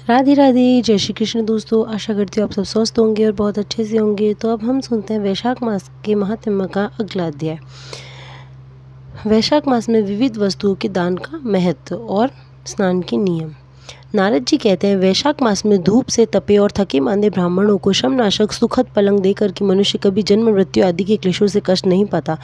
राधे राधे, जय श्री कृष्ण दोस्तों। आशा करती हूँ आप सब स्वस्थ होंगे और बहुत अच्छे से होंगे। तो अब हम सुनते हैं वैशाख मास के महात्म्य का अगला अध्याय। वैशाख मास में विविध वस्तुओं के दान का महत्व और स्नान के नियम। नारद जी कहते हैं, वैशाख मास में धूप से तपे और थके मांदे ब्राह्मणों को श्रमनाशक सुखद पलंग देकर कि मनुष्य कभी जन्म मृत्यु आदि के क्लेशों से कष्ट नहीं पाता।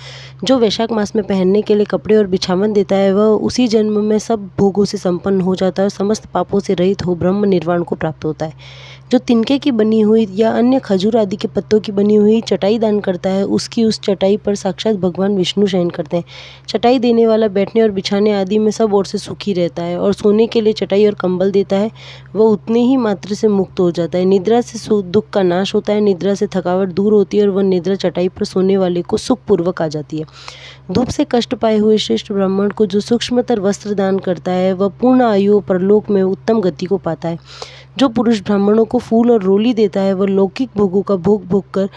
जो वैशाख मास में पहनने के लिए कपड़े और बिछावन देता है, वह उसी जन्म में सब भोगों से संपन्न हो जाता है और समस्त पापों से रहित हो ब्रह्म निर्वाण को प्राप्त होता है। जो तिनके की बनी हुई या अन्य खजूर आदि के पत्तों की बनी हुई चटाई दान करता है, उसकी उस चटाई पर साक्षात भगवान विष्णु शयन करते हैं। चटाई देने वाला बैठने और बिछाने आदि में सब ओर से सुखी रहता है और सोने के लिए चटाई और कंबल देता है, वह उतने ही मात्र से मुक्त हो जाता है। निद्रा से दुख का नाश होता है, निद्रा से थकावट दूर होती है और वह निद्रा चटाई पर सोने वाले को सुखपूर्वक आ जाती है। धूप से कष्ट पाए हुए श्रेष्ठ ब्राह्मण को जो सूक्ष्मतर वस्त्र दान करता है, वह पूर्ण आयु परलोक में उत्तम गति को पाता है। जो पुरुष ब्राह्मणों को फूल और रोली देता है, वह लौकिक भोगों का भोग भोग कर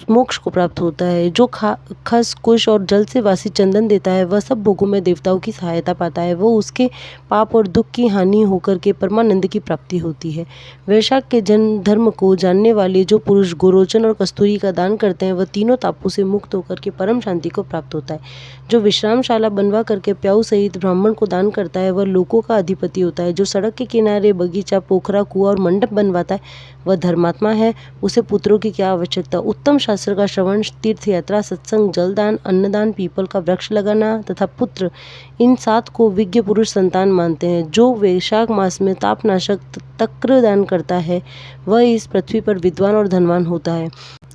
मोक्ष को प्राप्त होता है। जो खस कुश और जल से वासी चंदन देता है, वह सब भोगों में देवताओं की सहायता पाता है। वो उसके पाप और दुख की हानि होकर के परमानंद की प्राप्ति होती है। वैशाख के जन्म धर्म को जानने वाले जो पुरुष गोरोचन और कस्तूरी का दान करते हैं, वह तीनों तापों से मुक्त होकर के परम शांति को प्राप्त होता है। जो विश्रामशाला बनवा करके प्याऊ सहित ब्राह्मण को दान करता है, वह लोकों का अधिपति होता है। जो सड़क के किनारे बगीचा, पोखरा, कुआं और मंडप बनवाता है, वह धर्मात्मा है। उसे पुत्रों की क्या आवश्यकता। उत्तम शास्त्र का श्रवण, तीर्थ यात्रा, सत्संग, जलदान, अन्नदान, पीपल का वृक्ष लगाना तथा पुत्र, इन 7 को विज्ञ पुरुष संतान मानते हैं। जो वैशाख मास में तापनाशक तक्र दान करता है, वह इस पृथ्वी पर विद्वान और धनवान होता है।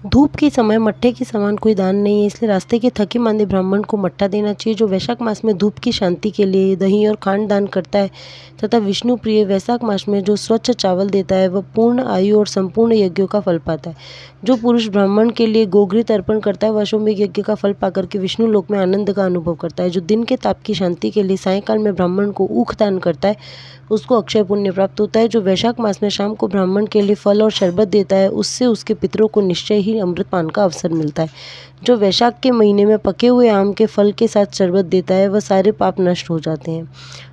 धूप के समय मट्ठे के समान कोई दान नहीं है, इसलिए रास्ते के थके मांदे ब्राह्मण को मट्ठा देना चाहिए। जो वैशाख मास में धूप की शांति के लिए दही और खांड दान करता है तथा विष्णु प्रिय वैशाख मास में जो स्वच्छ चावल देता है, वह पूर्ण आयु और संपूर्ण यज्ञों का फल पाता है। जो पुरुष ब्राह्मण के लिए गोघृत अर्पण करता है, वह अश्वमेघ यज्ञ का फल पाकर के विष्णु लोक में आनंद का अनुभव करता है। जो दिन के ताप की शांति के लिए सायंकाल में ब्राह्मण को ऊख दान करता है, उसको अक्षय पुण्य प्राप्त होता है। जो वैशाख मास में शाम को ब्राह्मण के लिए फल और शरबत देता है, उससे उसके पितरों को निश्चय ही अमृत पान का अवसर मिलता है। जो वैशाख के महीने में पके हुए आम के फल के साथ शरबत देता है, वह सारे पाप नष्ट हो जाते हैं।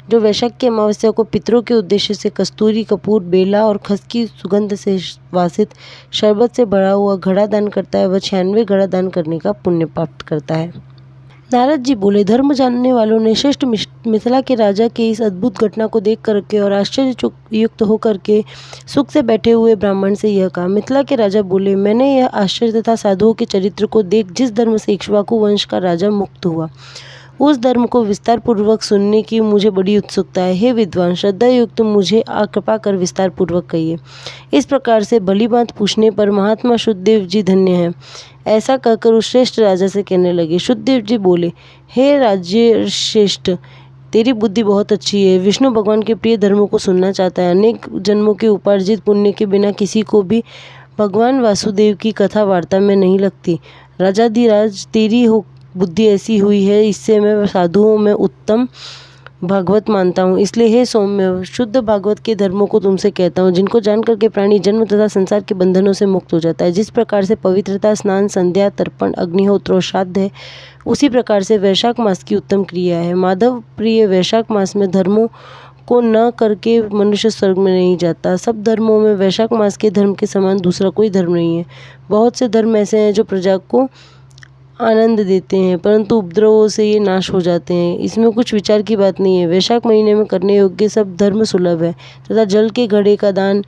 जो वैशाख की अमावस्या को पितरों के उद्देश्य से कस्तूरी, कपूर, बेला और खस की सुगंध से वासित शरबत से भरा हुआ घड़ा दान करता है, वह 96 घड़ा दान करने का पुण्य प्राप्त करता है। नारद जी बोले, धर्म जानने वालों ने श्रेष्ठ मिथिला के राजा के इस अद्भुत घटना को देख करके और आश्चर्ययुक्त होकर के सुख से बैठे हुए ब्राह्मण से यह कहा। मिथिला के राजा बोले, मैंने यह आश्चर्य तथा साधुओं के चरित्र को देख जिस धर्म से इक्ष्वाकु वंश का राजा मुक्त हुआ, उस धर्म को विस्तार पूर्वक सुनने की मुझे बड़ी उत्सुकता है। हे विद्वान, श्रद्धा युक्त मुझे कृपा कर विस्तार पूर्वक कहिए। इस प्रकार से भली बात पूछने पर महात्मा शुद्धदेव जी धन्य हैं, ऐसा कहकर उस श्रेष्ठ राजा से कहने लगे। शुद्धदेव जी बोले, हे राज्य श्रेष्ठ, तेरी बुद्धि बहुत अच्छी है। विष्णु भगवान के प्रिय धर्मों को सुनना चाहता है। अनेक जन्मों के उपार्जित पुण्य के बिना किसी को भी भगवान वासुदेव की कथा वार्ता में नहीं लगती। राजाधिराज, तेरी बुद्धि ऐसी हुई है, इससे मैं साधुओं में उत्तम भागवत मानता हूँ। इसलिए हे सौम्य, शुद्ध भागवत के धर्मों को तुमसे कहता हूँ, जिनको जान करके प्राणी जन्म तथा संसार के बंधनों से मुक्त हो जाता है। जिस प्रकार से पवित्रता, स्नान, संध्या, तर्पण, अग्निहोत्र और श्राद्ध है, उसी प्रकार से वैशाख मास की उत्तम क्रिया है। माधव प्रिय वैशाख मास में धर्मों को न करके मनुष्य स्वर्ग में नहीं जाता। सब धर्मों में वैशाख मास के धर्म के समान दूसरा कोई धर्म नहीं है। बहुत से धर्म ऐसे हैं जो प्रजा को आनंद देते हैं, परंतु उपद्रवों से ये नाश हो जाते हैं। इसमें कुछ विचार की बात नहीं है। वैशाख महीने में करने योग्य सब धर्म सुलभ है तथा जल के घड़े का दान,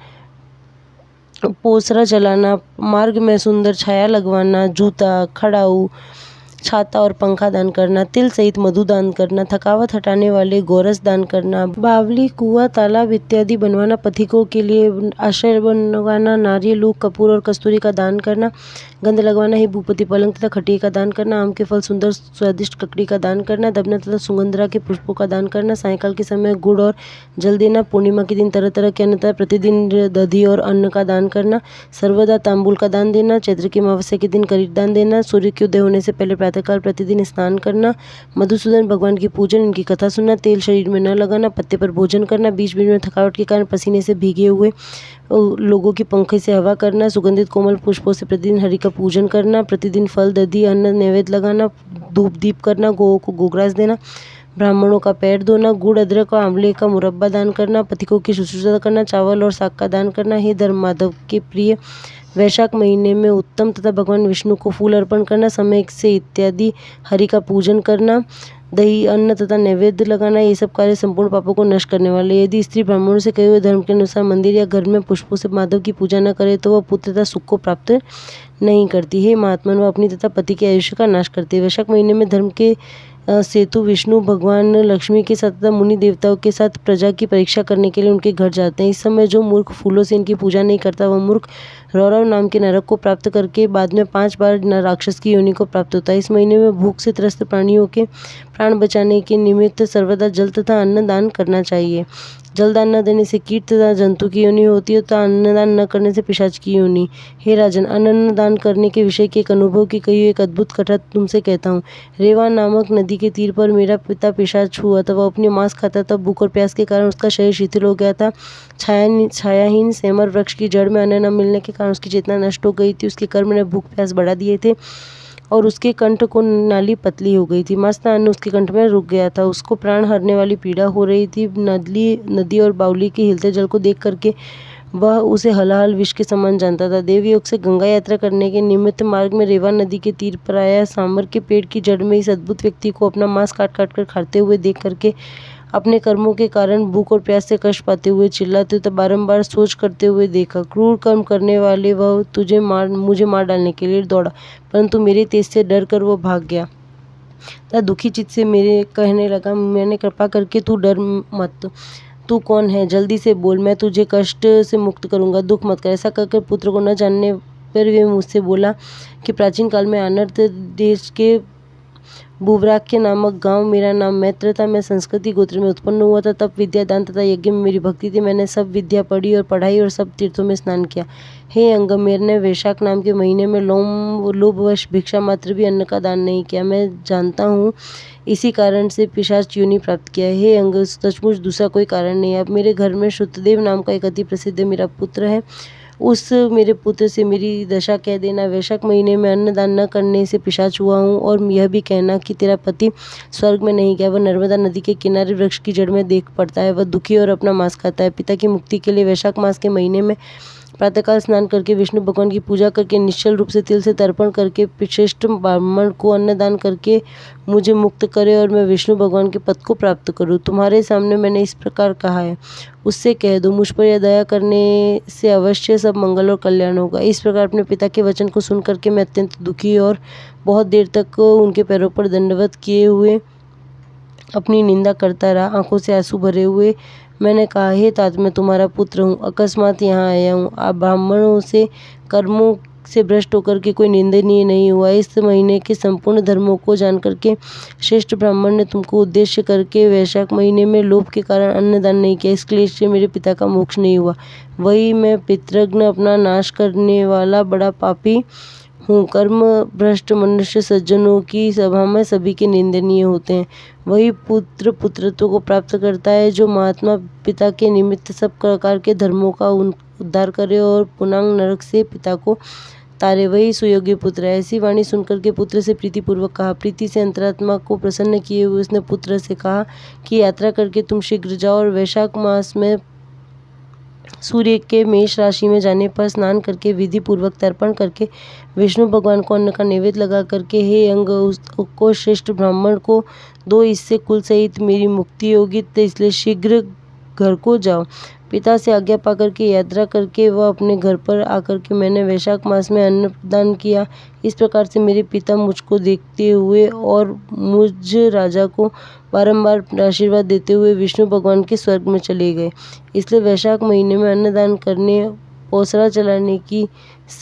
पोसरा चलाना, मार्ग में सुंदर छाया लगवाना, जूता, खड़ाऊ, छाता और पंखा दान करना, तिल सहित मधु दान करना, थकावट हटाने वाले गोरस दान करना, बावली, कुआं, तालाब इत्यादि बनवाना, पथिकों के लिए आश्रय बनवाना, नारियल, लूक, कपूर और कस्तूरी का दान करना, गंध लगवाना, ही भूपति पलंग तथा खटिया का दान करना, आम के फल, सुंदर स्वादिष्ट ककड़ी का दान करना, दबना तथा सुगंधरा के पुष्पों का दान करना, सायंकाल के समय गुड़ और जल देना, पूर्णिमा के दिन तरह तरह के अन्न तथा प्रतिदिन दधी और अन्न का दान करना, सर्वदा तांबूल का दान देना, चैत्र की अमावस्या के दिन करीब दान देना, सूर्य के उदय होने से पहले प्रातःकाल प्रतिदिन स्नान करना, मधुसूदन भगवान की पूजन, इनकी कथा सुनना, तेल शरीर में न लगाना, पत्ते पर भोजन करना, बीच बीच में थकावट के कारण पसीने से भीगे हुए लोगों की पंखे से हवा करना, सुगंधित कोमल पुष्पों से प्रतिदिन हरि का पूजन करना, प्रतिदिन फल, दधी, अन्न नैवेद्य लगाना, धूप दीप करना, गौ को गोग्रास देना, ब्राह्मणों का पैर धोना, गुड़, अदरक और आंवले का मुरब्बा दान करना, पथिकों की शुश्रूषा करना, चावल और साग का दान करना। हे धर्म माधव के प्रिय, वैशाख महीने में उत्तम तथा भगवान विष्णु को फूल अर्पण करना, समय से इत्यादि हरि का पूजन करना, दही, अन्न तथा नैवेद्य लगाना, ये सब कार्य संपूर्ण पापों को नष्ट करने वाले। यदि स्त्री ब्राह्मणों से कहे हुए धर्म के अनुसार मंदिर या घर में पुष्पों से माधव की पूजा न करे तो वह पुत्र तथा सुख को प्राप्त नहीं करती। हे महात्मन, वह अपनी तथा पति के आयुष्य का नाश करती है। वैशाख महीने में धर्म के सेतु विष्णु भगवान लक्ष्मी के साथ तथा मुनि देवताओं के साथ प्रजा की परीक्षा करने के लिए उनके घर जाते हैं। इस समय जो मूर्ख फूलों से इनकी पूजा नहीं करता वह मूर्ख रौरव नाम के नरक को प्राप्त करके बाद में 5 बार राक्षस की योनि को प्राप्त होता है। इस महीने में भूख से त्रस्त प्राणियों के प्राण बचाने के निमित्त सर्वदा जल तथा अन्न दान करना चाहिए। जल दान न देने से कीट तथा जंतु की योनि होती है तथा अन्नदान न करने से पिशाच की योनि। हे राजन, अन्न दान करने के विषय के एक अनुभव की कही एक अद्भुत कथा तुमसे कहता हूँ। रेवा नामक नदी के तीर पर मेरा पिता पिशाच हुआ था। वह अपनी मांस खाता था। भूख और प्यास के कारण उसका शरीर शिथिल हो गया था। छायाहीन सेमर वृक्ष की जड़ में अन्न न मिलने के कारण उसकी चेतना नष्ट हो गई थी। उसके कर्म ने भूख प्यास बढ़ा दिए थे और उसके कंठ को नाली पतली हो गई थी। मस्त अन्न उसके कंठ में रुक गया था। उसको प्राण हरने वाली पीड़ा हो रही थी। नदी और बावली के हिलते जल को देख करके वह उसे हलाहल विष के समान जानता था। देवयोग से गंगा यात्रा करने के निमित्त मार्ग में रेवा नदी के तीर पर आया। सांबर के पेड़ की जड़ में इस अद्भुत व्यक्ति को अपना मांस काट काट कर खाते हुए देख करके अपने कर्मों के कारण भूख और प्यास से कष्ट पाते हुए चिल्लाते हुए बारंबार सोच करते हुए देखा। क्रूर कर्म करने वाले वह मुझे मार डालने के लिए दौड़ा, परंतु मेरे तेज से डर कर वह भाग गया। तथा दुखी चित्त से मेरे कहने लगा, मैंने कृपा करके तू डर मत, तू कौन है, जल्दी से बोल, मैं तुझे कष्ट से मुक्त करूंगा, दुख मत कर। ऐसा कहकर पुत्र को न जानने पर वे मुझसे बोला कि प्राचीन काल में आनर्त देश के भूवराख्य नामक गांव, मेरा नाम मैत्र था। मैं संस्कृति गोत्र में उत्पन्न हुआ था। तप, विद्या, दान तथा यज्ञ में मेरी भक्ति थी। मैंने सब विद्या पढ़ी और पढ़ाई और सब तीर्थों में स्नान किया। हे अंगम, मैंने वैशाख नाम के महीने में लोभवश भिक्षा मात्र भी अन्न का दान नहीं किया। मैं जानता हूँ इसी कारण से पिशाच योनि प्राप्त किया। हे अंग, सचमुच दूसरा कोई कारण नहीं है। अब मेरे घर में श्रुतदेव नाम का एक अति प्रसिद्ध मेरा पुत्र है। उस मेरे पुत्र से मेरी दशा कह देना। वैशाख महीने में अन्न दान न करने से पिशाच हुआ हूँ। और यह भी कहना कि तेरा पति स्वर्ग में नहीं गया, वह नर्मदा नदी के किनारे वृक्ष की जड़ में देख पड़ता है। वह दुखी और अपना मांस खाता है। पिता की मुक्ति के लिए वैशाख मास के महीने में प्रातःकाल स्नान करके विष्णु भगवान की पूजा करके निश्चल रूप से तिल से तर्पण करके श्रेष्ठ ब्राह्मण को अन्नदान करके मुझे मुक्त करे और मैं विष्णु भगवान के पद को प्राप्त करूं। तुम्हारे सामने मैंने इस प्रकार कहा है, उससे कह दो, मुझ पर यह दया करने से अवश्य सब मंगल और कल्याण होगा। इस प्रकार अपने पिता के वचन को सुन करके मैं अत्यंत दुखी और बहुत देर तक उनके पैरों पर दंडवत किए हुए अपनी निंदा करता रहा। आंखों से आंसू भरे हुए मैंने कहा, हे तात, मैं तुम्हारा पुत्र हूँ, अकस्मात यहाँ आया हूँ। आप ब्राह्मणों से कर्मों से भ्रष्ट होकर के कोई निंदनीय नहीं हुआ। इस महीने के संपूर्ण धर्मों को जान करके श्रेष्ठ ब्राह्मण ने तुमको उद्देश्य करके वैशाख महीने में लोभ के कारण अन्नदान नहीं किया। इस क्लेश से मेरे पिता का मोक्ष नहीं हुआ। वही मैं पितृघ्न, अपना नाश करने वाला बड़ा पापी हूँ। कर्म भ्रष्ट मनुष्य सज्जनों की सभा में सभी के निंदनीय होते हैं। वही पुत्र पुत्रत्व को प्राप्त करता है जो महात्मा पिता के निमित्त सब प्रकार के धर्मों का उद्धार करे और पुनांग नरक से पिता को तारे। वही सुयोग्य पुत्र है। ऐसी वाणी सुनकर के पुत्र से प्रीतिपूर्वक कहा। प्रीति से अंतरात्मा को प्रसन्न किए हुए उसने पुत्र से कहा कि यात्रा करके तुम शीघ्र जाओ और वैशाख मास में सूर्य के मेष राशि में जाने पर स्नान करके विधि पूर्वक तर्पण करके विष्णु भगवान को अन्न का नैवेद्य लगा करके हे अंग, उसको श्रेष्ठ ब्राह्मण को दो, इससे कुल सहित मेरी मुक्ति होगी, तो इसलिए शीघ्र घर को जाओ। पिता से आज्ञा पा करके यात्रा करके वह अपने घर पर आकर के मैंने वैशाख मास में अन्नदान किया। इस प्रकार से मेरे पिता मुझको देखते हुए और मुझ राजा को बारंबार आशीर्वाद देते हुए विष्णु भगवान के स्वर्ग में चले गए। इसलिए वैशाख महीने में अन्नदान करने, ओसरा चलाने की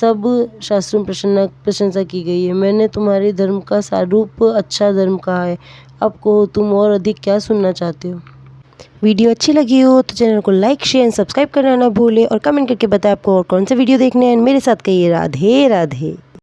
सब शास्त्रों में प्रशंसा की गई है। मैंने तुम्हारे धर्म का सारूप अच्छा धर्म कहा है। अब कहो, तुम और अधिक क्या सुनना चाहते हो। वीडियो अच्छी लगी हो तो चैनल को लाइक, शेयर एंड सब्सक्राइब करना ना भूलें और कमेंट करके बताएं आपको और कौन से वीडियो देखने हैं। मेरे साथ कहिए राधे राधे।